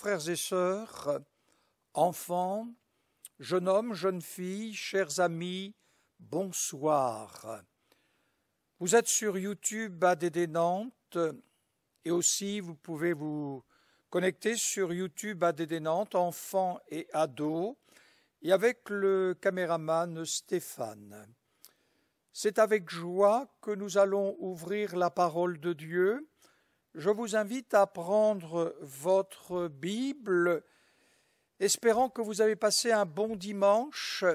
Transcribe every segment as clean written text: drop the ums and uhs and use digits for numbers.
frères et sœurs, enfants, jeunes hommes, jeunes filles, chers amis, bonsoir. Vous êtes sur YouTube ADD Nantes et aussi vous pouvez vous connecter sur YouTube ADD Nantes, enfants et ados, et avec le caméraman Stéphane. C'est avec joie que nous allons ouvrir la parole de Dieu. Je vous invite à prendre votre Bible, espérant que vous avez passé un bon dimanche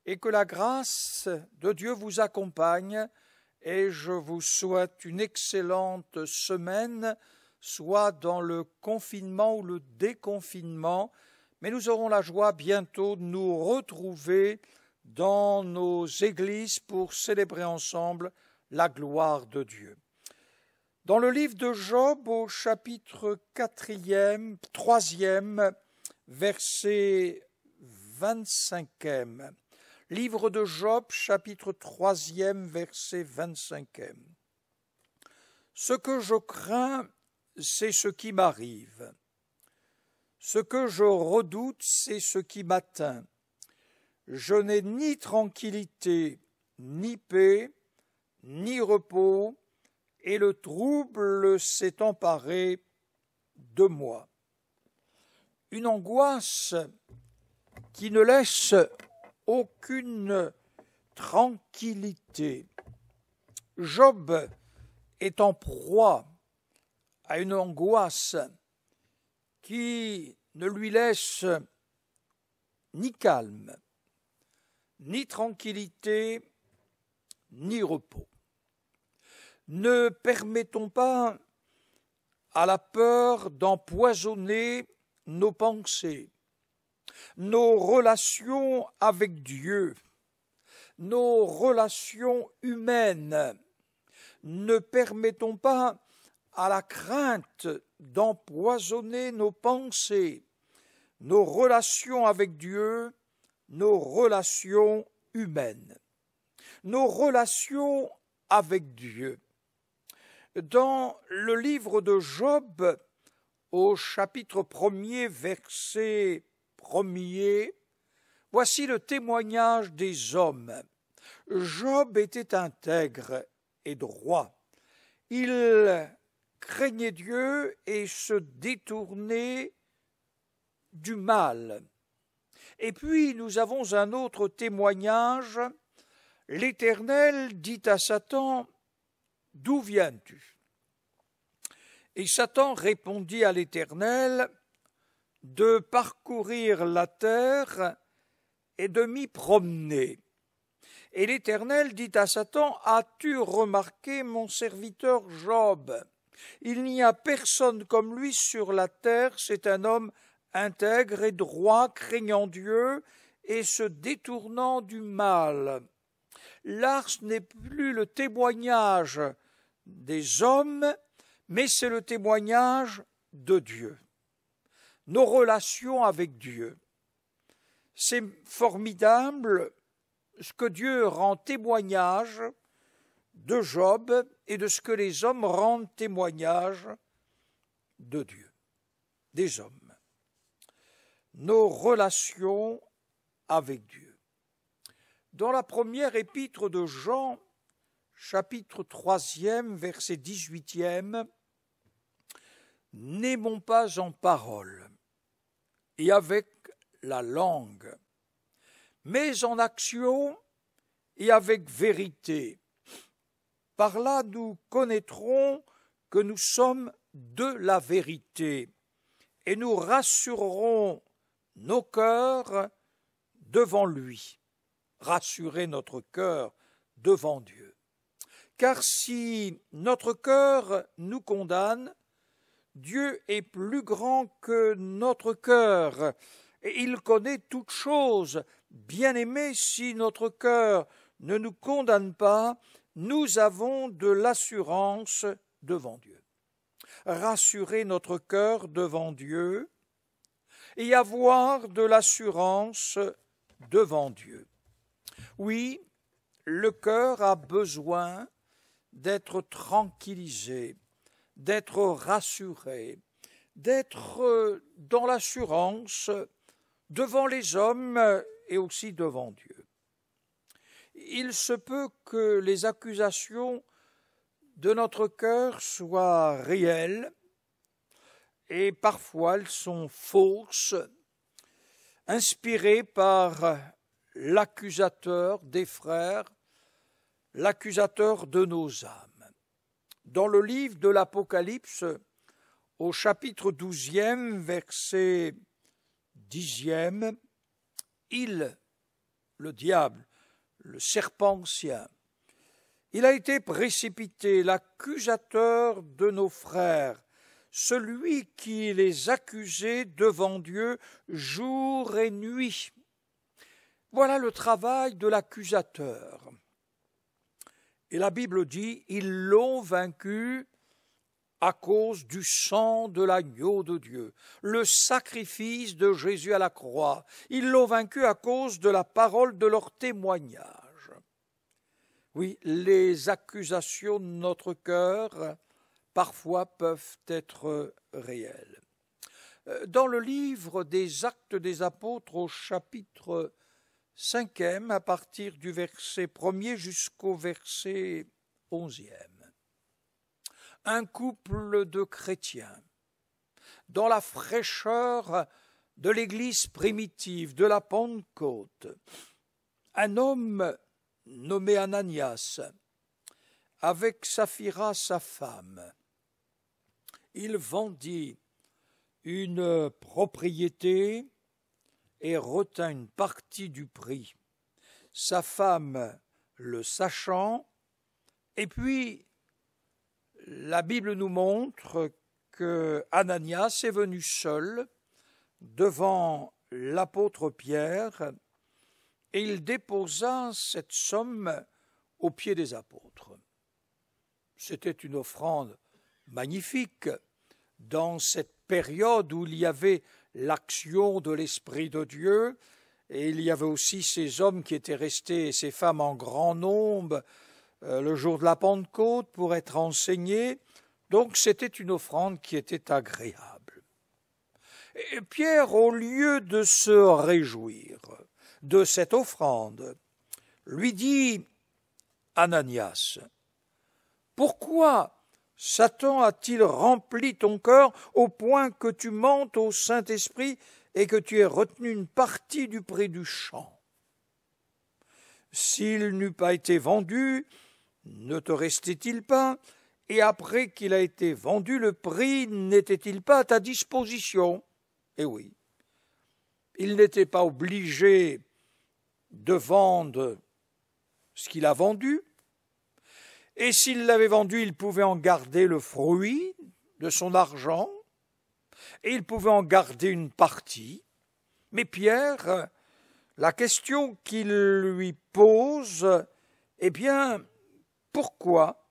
et que la grâce de Dieu vous accompagne. Et je vous souhaite une excellente semaine, soit dans le confinement ou le déconfinement, mais nous aurons la joie bientôt de nous retrouver dans nos églises pour célébrer ensemble la gloire de Dieu. Dans le livre de Job, au chapitre 3e, verset 25e. Livre de Job, chapitre 3e, verset 25e. Ce que je crains, c'est ce qui m'arrive. Ce que je redoute, c'est ce qui m'atteint. Je n'ai ni tranquillité, ni paix, ni repos, et le trouble s'est emparé de moi. Une angoisse qui ne laisse aucune tranquillité. Job est en proie à une angoisse qui ne lui laisse ni calme, ni tranquillité, ni repos. Ne permettons pas à la peur d'empoisonner nos pensées, nos relations avec Dieu, nos relations humaines. Ne permettons pas à la crainte d'empoisonner nos pensées, nos relations avec Dieu, nos relations humaines, nos relations avec Dieu. Dans le livre de Job, au chapitre 1er, verset 1er, voici le témoignage des hommes. Job était intègre et droit. Il craignait Dieu et se détournait du mal. Et puis nous avons un autre témoignage. L'Éternel dit à Satan, « D'où viens-tu » Et Satan répondit à l'Éternel, « De parcourir la terre et de m'y promener. » Et l'Éternel dit à Satan, « As-tu remarqué mon serviteur Job ? Il n'y a personne comme lui sur la terre, c'est un homme intègre et droit, craignant Dieu et se détournant du mal. » Là, ce n'est plus le témoignage des hommes, mais c'est le témoignage de Dieu. Nos relations avec Dieu. C'est formidable ce que Dieu rend témoignage de Job et de ce que les hommes rendent témoignage de Dieu, des hommes. Nos relations avec Dieu. Dans la première épître de Jean, chapitre 3e, verset 18e, « N'aimons pas en parole et avec la langue, mais en action et avec vérité. Par là, nous connaîtrons que nous sommes de la vérité et nous rassurerons nos cœurs devant lui. » Rassurer notre cœur devant Dieu. Car si notre cœur nous condamne, Dieu est plus grand que notre cœur, et il connaît toutes choses. Bien-aimés, si notre cœur ne nous condamne pas, nous avons de l'assurance devant Dieu. Rassurer notre cœur devant Dieu et avoir de l'assurance devant Dieu. Oui, le cœur a besoin d'être tranquillisé, d'être rassuré, d'être dans l'assurance devant les hommes et aussi devant Dieu. Il se peut que les accusations de notre cœur soient réelles et parfois elles sont fausses, inspirées par l'accusateur des frères, l'accusateur de nos âmes. Dans le livre de l'Apocalypse, au chapitre 12e, verset 10e, le diable, le serpent ancien, il a été précipité, l'accusateur de nos frères, celui qui les accusait devant Dieu jour et nuit. Voilà le travail de l'accusateur. Et la Bible dit, ils l'ont vaincu à cause du sang de l'agneau de Dieu, le sacrifice de Jésus à la croix. Ils l'ont vaincu à cause de la parole de leur témoignage. Oui, les accusations de notre cœur, parfois, peuvent être réelles. Dans le livre des Actes des Apôtres, au chapitre 5e, à partir du verset 1er jusqu'au verset 11e, un couple de chrétiens, dans la fraîcheur de l'Église primitive, de la Pentecôte, un homme nommé Ananias, avec Saphira sa femme, il vendit une propriété et retint une partie du prix. Sa femme le sachant, et puis la Bible nous montre que Ananias est venu seul devant l'apôtre Pierre et il déposa cette somme aux pieds des apôtres. C'était une offrande magnifique dans cette période où il y avait l'action de l'Esprit de Dieu et il y avait aussi ces hommes qui étaient restés et ces femmes en grand nombre le jour de la Pentecôte pour être enseignés. Donc c'était une offrande qui était agréable. Et Pierre, au lieu de se réjouir de cette offrande, lui dit, Ananias, pourquoi Satan a-t-il rempli ton cœur au point que tu mentes au Saint-Esprit et que tu aies retenu une partie du prix du champ? S'il n'eût pas été vendu, ne te restait-il pas? Et après qu'il a été vendu, le prix n'était-il pas à ta disposition? Eh oui, il n'était pas obligé de vendre ce qu'il a vendu, et s'il l'avait vendu, il pouvait en garder le fruit de son argent, et il pouvait en garder une partie. Mais Pierre, la question qu'il lui pose, eh bien, pourquoi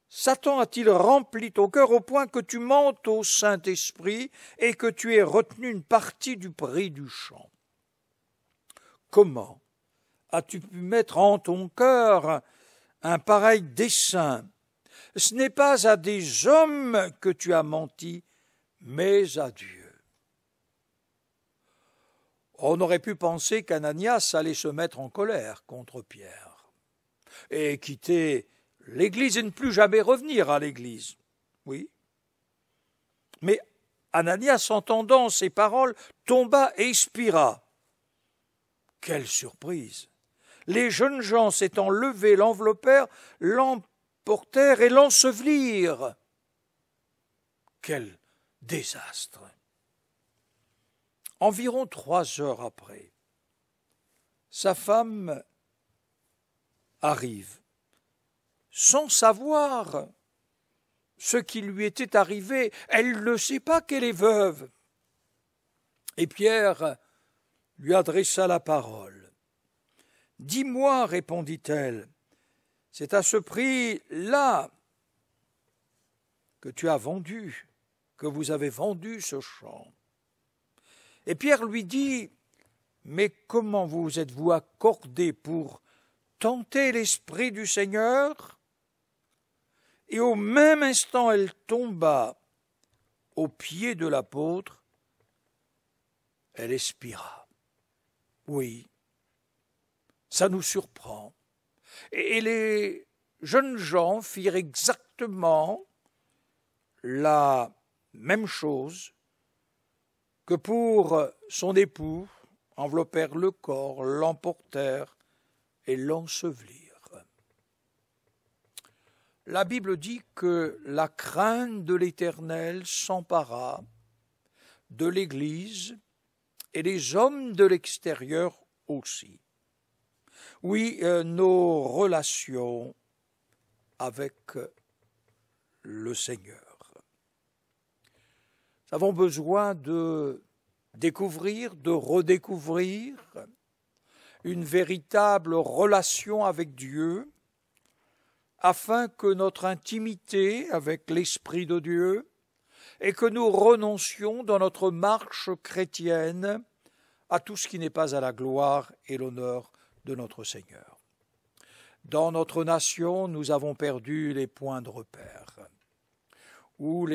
Satan a-t-il rempli ton cœur au point que tu mentes au Saint-Esprit et que tu aies retenu une partie du prix du champ? Comment as-tu pu mettre en ton cœur un pareil dessein? Ce n'est pas à des hommes que tu as menti, mais à Dieu. On aurait pu penser qu'Ananias allait se mettre en colère contre Pierre et quitter l'Église et ne plus jamais revenir à l'Église. Oui. Mais Ananias, entendant ces paroles, tomba et expira. Quelle surprise! Les jeunes gens s'étant levés, l'enveloppèrent, l'emportèrent et l'ensevelirent. Quel désastre! Environ 3 heures après, sa femme arrive, sans savoir ce qui lui était arrivé. Elle ne sait pas qu'elle est veuve. Et Pierre lui adressa la parole. « Dis-moi, répondit-elle, c'est à ce prix-là que tu as vendu, que vous avez vendu ce champ. » Et Pierre lui dit, « Mais comment vous êtes-vous accordé pour tenter l'Esprit du Seigneur ?» Et au même instant, elle tomba aux pieds de l'apôtre, elle expira. Oui, ça nous surprend. Et les jeunes gens firent exactement la même chose que pour son époux, enveloppèrent le corps, l'emportèrent et l'ensevelirent. La Bible dit que la crainte de l'Éternel s'empara de l'Église et les hommes de l'extérieur aussi. Oui, nos relations avec le Seigneur. Nous avons besoin de découvrir, de redécouvrir une véritable relation avec Dieu, afin que notre intimité avec l'Esprit de Dieu et que nous renoncions dans notre marche chrétienne à tout ce qui n'est pas à la gloire et l'honneur de notre Seigneur. Dans notre nation, nous avons perdu les points de repère, où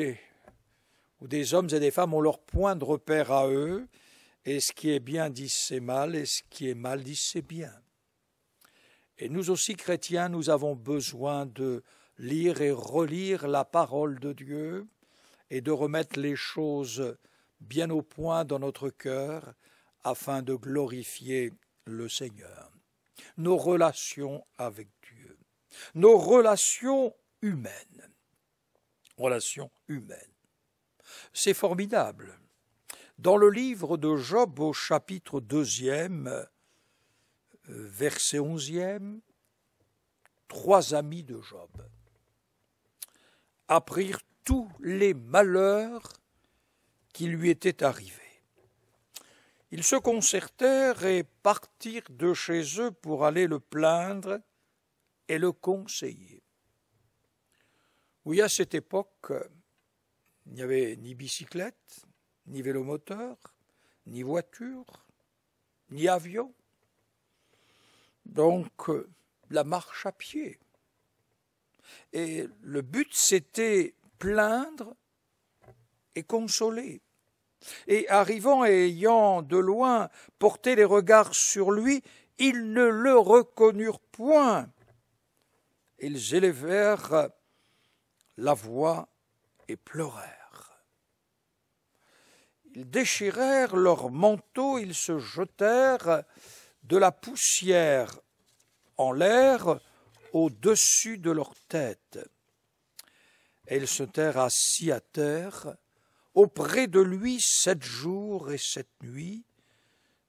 des hommes et des femmes ont leur point de repère à eux, et ce qui est bien dit c'est mal, et ce qui est mal dit c'est bien. Et nous aussi, chrétiens, nous avons besoin de lire et relire la parole de Dieu et de remettre les choses bien au point dans notre cœur afin de glorifier le Seigneur. Nos relations avec Dieu, nos relations humaines. C'est formidable. Dans le livre de Job, au chapitre 2, verset 11, 3 amis de Job apprirent tous les malheurs qui lui étaient arrivés. Ils se concertèrent et partirent de chez eux pour aller le plaindre et le conseiller. Oui, à cette époque, il n'y avait ni bicyclette, ni vélomoteur, ni voiture, ni avion. Donc, la marche à pied. Et le but, c'était plaindre et consoler. Et arrivant et ayant de loin porté les regards sur lui, ils ne le reconnurent point. Ils élevèrent la voix et pleurèrent. Ils déchirèrent leurs manteaux, ils se jetèrent de la poussière en l'air au-dessus de leur tête. Et ils se tinrent assis à terre auprès de lui 7 jours et 7 nuits,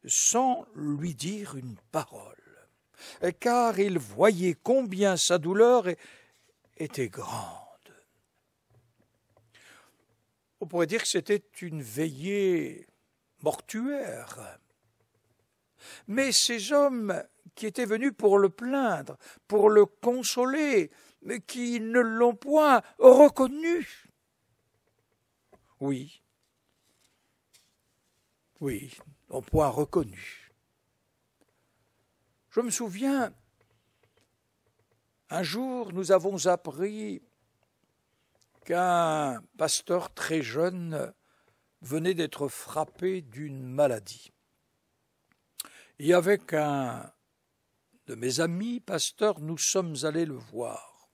sans lui dire une parole, car ils voyaient combien sa douleur était grande. On pourrait dire que c'était une veillée mortuaire. Mais ces hommes qui étaient venus pour le plaindre, pour le consoler, mais qui ne l'ont point reconnu. Oui, n'ont point reconnu. Je me souviens, un jour, nous avons appris qu'un pasteur très jeune venait d'être frappé d'une maladie. Et avec un de mes amis pasteurs, nous sommes allés le voir.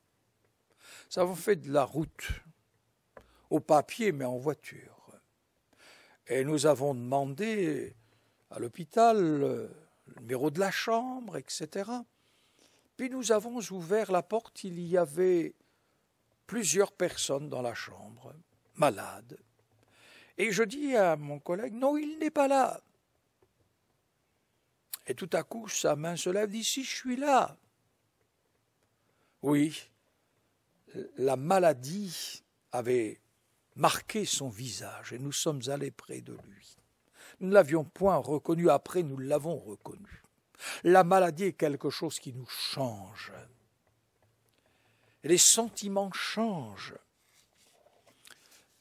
Nous avons fait de la route, au pas à pied, mais en voiture. Et nous avons demandé à l'hôpital le numéro de la chambre, etc. Puis nous avons ouvert la porte, il y avait plusieurs personnes dans la chambre, malades. Et je dis à mon collègue, non, il n'est pas là. Et tout à coup, sa main se lève, dit, si, je suis là. Oui, la maladie avait marqué son visage et nous sommes allés près de lui. Nous ne l'avions point reconnu, après nous l'avons reconnu. La maladie est quelque chose qui nous change. Les sentiments changent.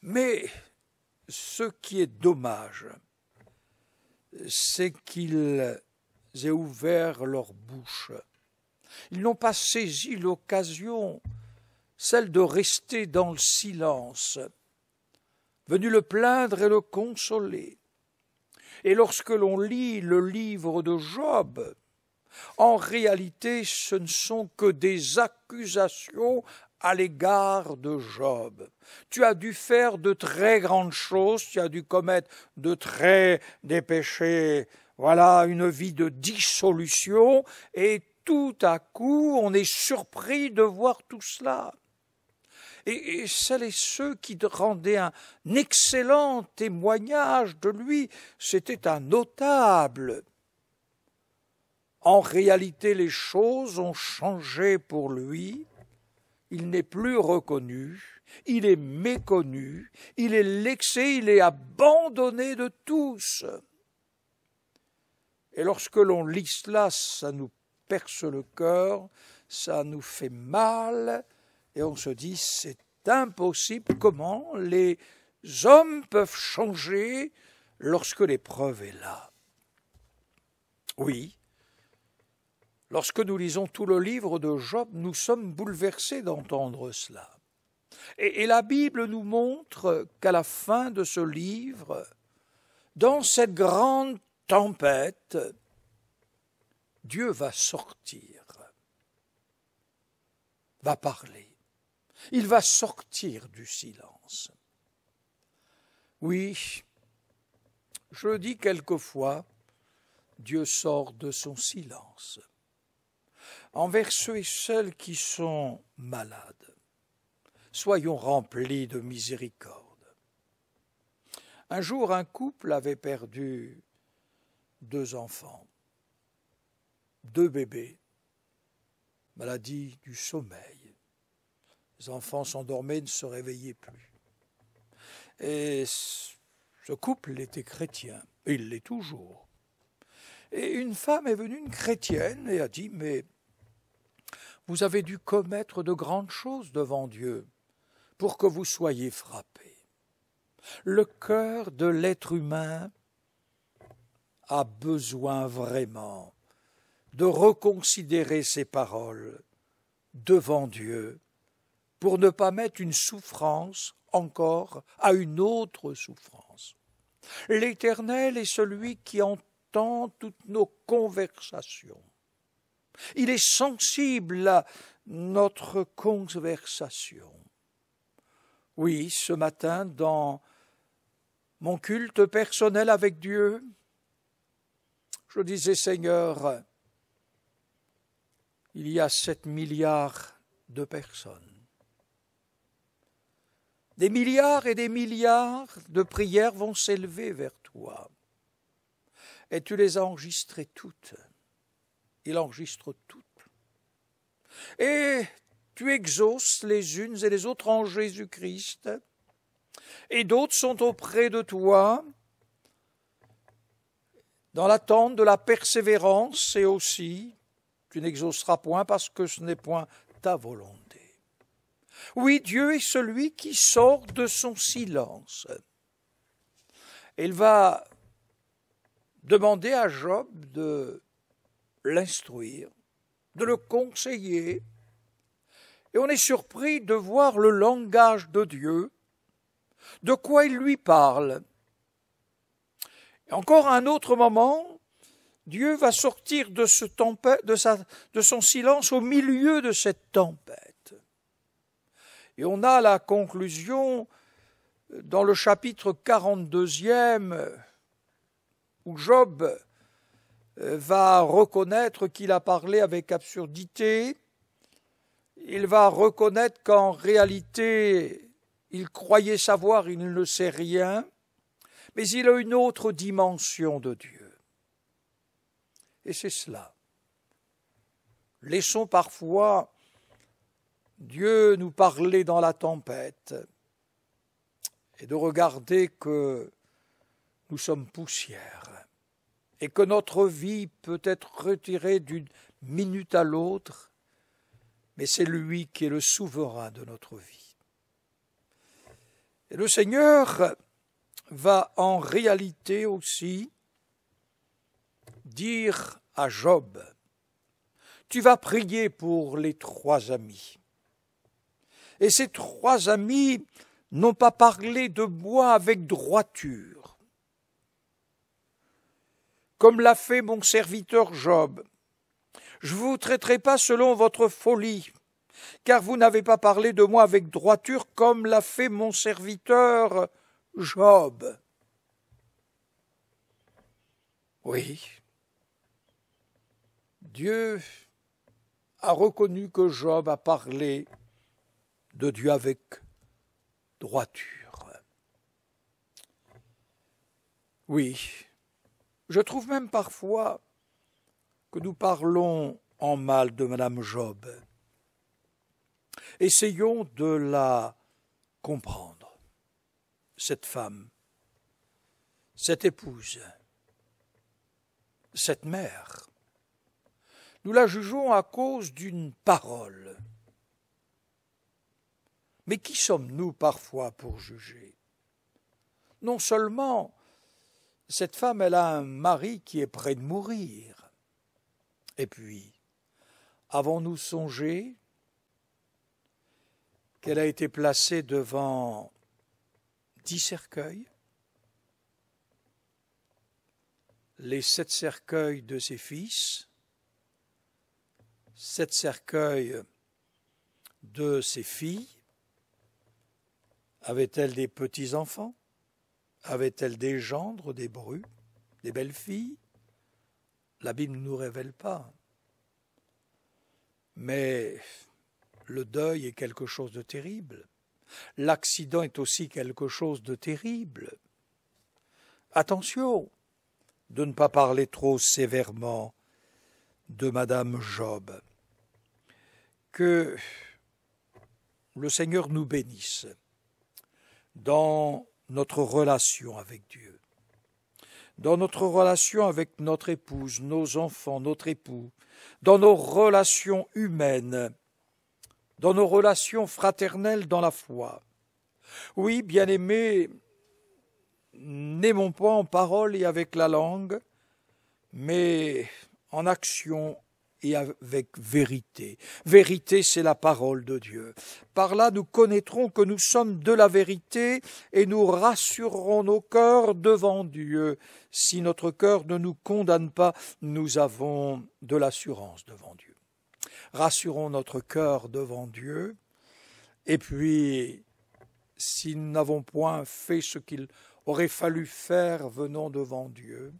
Mais ce qui est dommage, c'est qu'ils aient ouvert leur bouche. Ils n'ont pas saisi l'occasion, celle de rester dans le silence, venus le plaindre et le consoler. Et lorsque l'on lit le livre de Job, en réalité, ce ne sont que des accusations à l'égard de Job. Tu as dû faire de très grandes choses, tu as dû commettre des péchés, voilà, une vie de dissolution, et tout à coup, on est surpris de voir tout cela. Et celles et ceux qui rendaient un excellent témoignage de lui, c'était un notable. En réalité, les choses ont changé pour lui. Il n'est plus reconnu, il est méconnu, il est lexé, il est abandonné de tous. Et lorsque l'on lit cela, ça nous perce le cœur, ça nous fait mal, et on se dit, c'est impossible, comment les hommes peuvent changer lorsque l'épreuve est là. Oui, lorsque nous lisons tout le livre de Job, nous sommes bouleversés d'entendre cela. Et la Bible nous montre qu'à la fin de ce livre, dans cette grande tempête, Dieu va sortir, va parler. Il va sortir du silence. Oui, je le dis quelquefois, Dieu sort de son silence. Envers ceux et celles qui sont malades, soyons remplis de miséricorde. Un jour, un couple avait perdu 2 enfants, 2 bébés, maladie du sommeil. Les enfants s'endormaient, ne se réveillaient plus. Et ce couple était chrétien, et il l'est toujours. Et une femme est venue, une chrétienne, et a dit, mais vous avez dû commettre de grandes choses devant Dieu pour que vous soyez frappés. Le cœur de l'être humain a besoin vraiment de reconsidérer ses paroles devant Dieu pour ne pas mettre une souffrance encore à une autre souffrance. L'Éternel est celui qui entend toutes nos conversations. Il est sensible à notre conversation. Oui, ce matin, dans mon culte personnel avec Dieu, je disais, Seigneur, il y a 7 milliards de personnes. Des milliards et des milliards de prières vont s'élever vers toi. Et tu les as enregistrées toutes. Il enregistre toutes. Et tu exauces les unes et les autres en Jésus-Christ. Et d'autres sont auprès de toi, dans l'attente de la persévérance, et aussi, tu n'exauceras point parce que ce n'est point ta volonté. Oui, Dieu est celui qui sort de son silence. Il va demander à Job de l'instruire, de le conseiller. Et on est surpris de voir le langage de Dieu, de quoi il lui parle. Et encore à un autre moment, Dieu va sortir de son silence au milieu de cette tempête. Et on a la conclusion dans le chapitre 42e, où Job va reconnaître qu'il a parlé avec absurdité. Il va reconnaître qu'en réalité, il croyait savoir, il ne sait rien, mais il a une autre dimension de Dieu. Et c'est cela. Laissons parfois Dieu nous parler dans la tempête et de regarder que nous sommes poussière et que notre vie peut être retirée d'une minute à l'autre, mais c'est lui qui est le souverain de notre vie. Et le Seigneur va en réalité aussi dire à Job, tu vas prier pour les 3 amis. Et ces 3 amis n'ont pas parlé de moi avec droiture, comme l'a fait mon serviteur Job. Je ne vous traiterai pas selon votre folie, car vous n'avez pas parlé de moi avec droiture, comme l'a fait mon serviteur Job. Oui, Dieu a reconnu que Job a parlé de Dieu avec droiture. Oui, je trouve même parfois que nous parlons en mal de Madame Job. Essayons de la comprendre, cette femme, cette épouse, cette mère. Nous la jugeons à cause d'une parole. Mais qui sommes-nous parfois pour juger? Non seulement cette femme, elle a un mari qui est près de mourir. Et puis, avons-nous songé qu'elle a été placée devant 10 cercueils, les 7 cercueils de ses fils, 7 cercueils de ses filles? Avait-elle des petits-enfants? Avait-elle des gendres, des brus, des belles-filles? La Bible ne nous révèle pas. Mais le deuil est quelque chose de terrible. L'accident est aussi quelque chose de terrible. Attention de ne pas parler trop sévèrement de Madame Job. Que le Seigneur nous bénisse dans notre relation avec Dieu, dans notre relation avec notre épouse, nos enfants, notre époux, dans nos relations humaines, dans nos relations fraternelles dans la foi. Oui, bien-aimés, n'aimons pas en parole et avec la langue, mais en action et avec vérité. Vérité, c'est la parole de Dieu. Par là, nous connaîtrons que nous sommes de la vérité et nous rassurerons nos cœurs devant Dieu. Si notre cœur ne nous condamne pas, nous avons de l'assurance devant Dieu. Rassurons notre cœur devant Dieu. Et puis, si nous n'avons point fait ce qu'il aurait fallu faire, venons devant Dieu.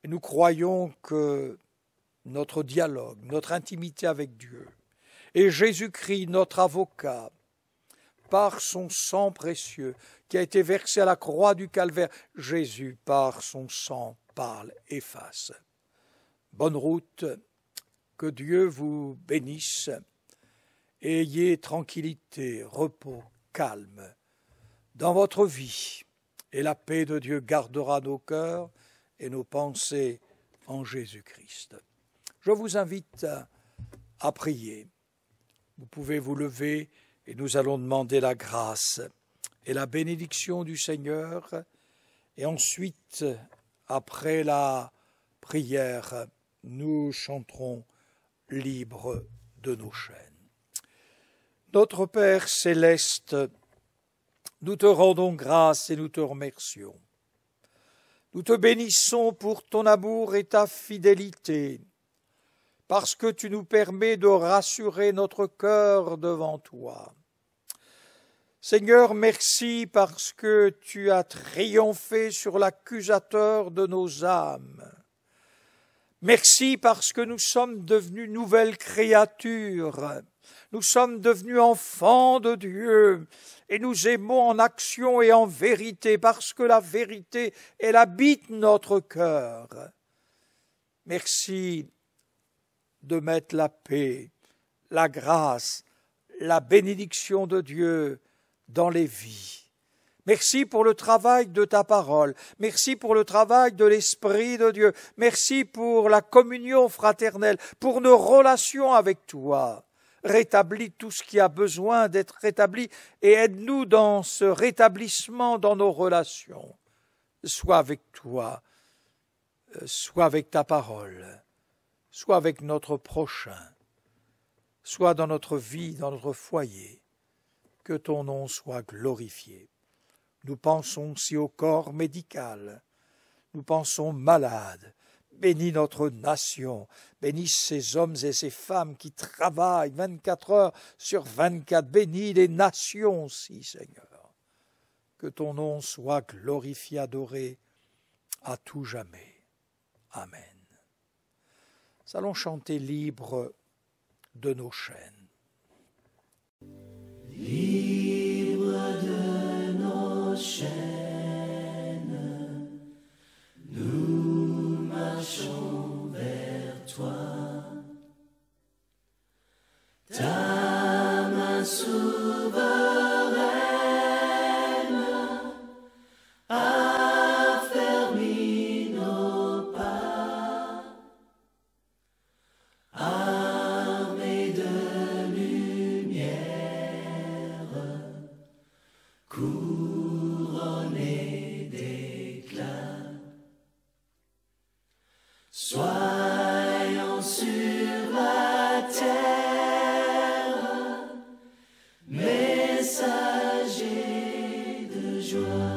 Et nous croyons que notre dialogue, notre intimité avec Dieu, et Jésus-Christ, notre avocat, par son sang précieux qui a été versé à la croix du Calvaire, Jésus, par son sang, parle, efface. Bonne route, que Dieu vous bénisse, et ayez tranquillité, repos, calme dans votre vie, et la paix de Dieu gardera nos cœurs et nos pensées en Jésus-Christ. Je vous invite à prier. Vous pouvez vous lever et nous allons demander la grâce et la bénédiction du Seigneur. Et ensuite, après la prière, nous chanterons libres de nos chaînes. Notre Père céleste, nous te rendons grâce et nous te remercions. Nous te bénissons pour ton amour et ta fidélité, parce que tu nous permets de rassurer notre cœur devant toi. Seigneur, merci parce que tu as triomphé sur l'accusateur de nos âmes. Merci parce que nous sommes devenus nouvelles créatures. Nous sommes devenus enfants de Dieu et nous aimons en action et en vérité parce que la vérité, elle habite notre cœur. Merci de mettre la paix, la grâce, la bénédiction de Dieu dans les vies. Merci pour le travail de ta parole. Merci pour le travail de l'Esprit de Dieu. Merci pour la communion fraternelle, pour nos relations avec toi. Rétablis tout ce qui a besoin d'être rétabli et aide-nous dans ce rétablissement dans nos relations. Sois avec toi, sois avec ta parole, sois avec notre prochain, sois dans notre vie, dans notre foyer. que ton nom soit glorifié. Nous pensons aussi au corps médical, nous pensons malades. Bénis notre nation, bénis ces hommes et ces femmes qui travaillent 24 heures sur 24, bénis les nations aussi, Seigneur. Que ton nom soit glorifié, adoré, à tout jamais. Amen. Nous allons chanter libre de nos chaînes. Libre de nos chaînes, nous marchons vers toi. Ta main souveraine a fermé nos pas, armés de lumière, couronnés d'éclat. Soyons sur la terre, messagers de joie.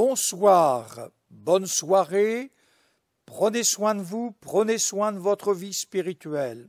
Bonsoir, bonne soirée, prenez soin de vous, prenez soin de votre vie spirituelle.